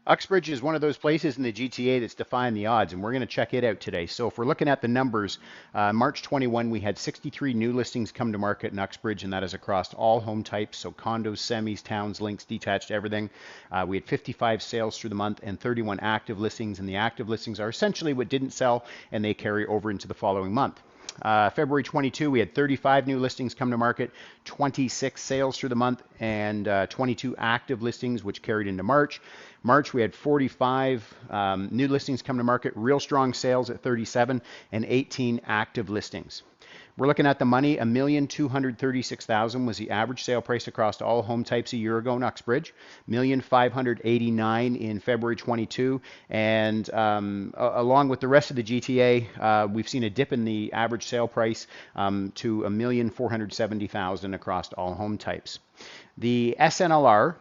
Uxbridge is one of those places in the GTA that's defying the odds, and we're going to check it out today. So if we're looking at the numbers, March 21, we had 63 new listings come to market in Uxbridge, and that is across all home types, so condos, semis, towns, links, detached, everything. We had 55 sales through the month and 31 active listings, and the active listings are essentially what didn't sell, and they carry over into the following month. February 22, we had 35 new listings come to market, 26 sales through the month, and 22 active listings, which carried into March. March, we had 45 new listings come to market, real strong sales at 37, and 18 active listings. We're looking at the money. $1,236,000 was the average sale price across all home types a year ago in Uxbridge. $1,589,000 in February 22, and along with the rest of the GTA, we've seen a dip in the average sale price to $1,470,000 across all home types. The SNLR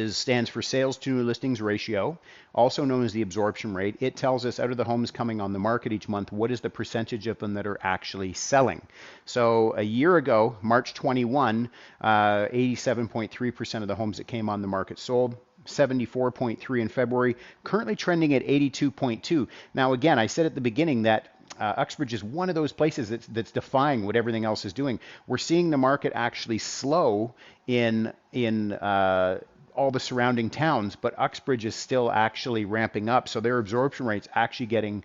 stands for sales to new listings ratio, also known as the absorption rate. It tells us out of the homes coming on the market each month, what is the percentage of them that are actually selling. So a year ago, March 21, 87.3% of the homes that came on the market sold. 74.3 in February, currently trending at 82.2. Now again, I said at the beginning that Uxbridge is one of those places that's defying what everything else is doing. We're seeing the market actually slow in all the surrounding towns, but Uxbridge is still actually ramping up. So their absorption rate's actually gaining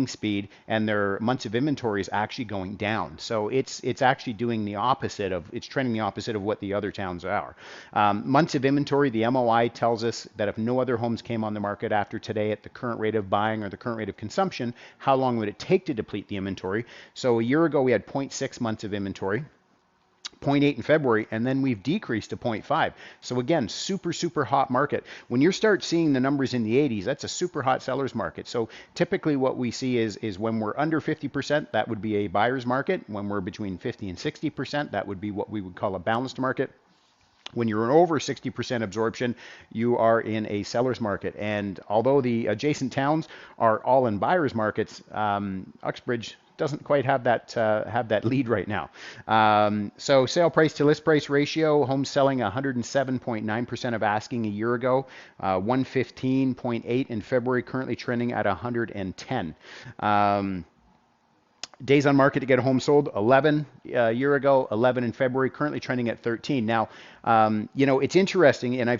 speed, and their months of inventory is actually going down. So it's actually doing the opposite of, it's trending the opposite of what the other towns are. Months of inventory, the MOI tells us that if no other homes came on the market after today at the current rate of buying or the current rate of consumption, how long would it take to deplete the inventory? So a year ago we had 0.6 months of inventory. 0.8 in February, and then we've decreased to 0.5. So again, super hot market. When you start seeing the numbers in the 80s, that's a super hot seller's market. So typically what we see is when we're under 50%, that would be a buyer's market. When we're between 50 and 60%, that would be what we would call a balanced market. When you're over 60% absorption, you are in a seller's market. And although the adjacent towns are all in buyer's markets, Uxbridge doesn't quite have that lead right now. So sale price to list price ratio, homes selling 107.9% of asking a year ago, 115.8 in February, currently trending at 110. Days on market to get a home sold, 11 a year ago, 11 in February, currently trending at 13. Now, it's interesting, and I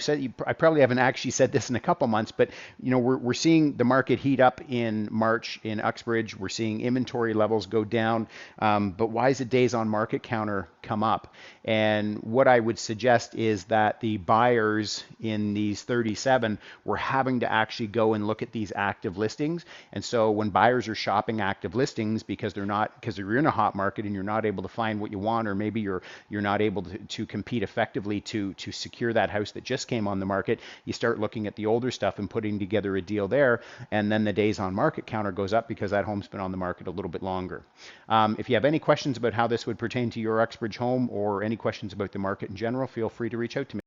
probably haven't actually said this in a couple months, but we're seeing the market heat up in March in Uxbridge. We're seeing inventory levels go down, but why is the days on market counter come up? And what I would suggest is that the buyers in these 37 were having to actually go and look at these active listings. And so when buyers are shopping active listings because you're in a hot market and you're not able to find what you want, or maybe you're not able to compete effectively to secure that house that just came on the market, you start looking at the older stuff and putting together a deal there, and then the days on market counter goes up because that home's been on the market a little bit longer. If you have any questions about how this would pertain to your Uxbridge home, or any questions about the market in general, feel free to reach out to me.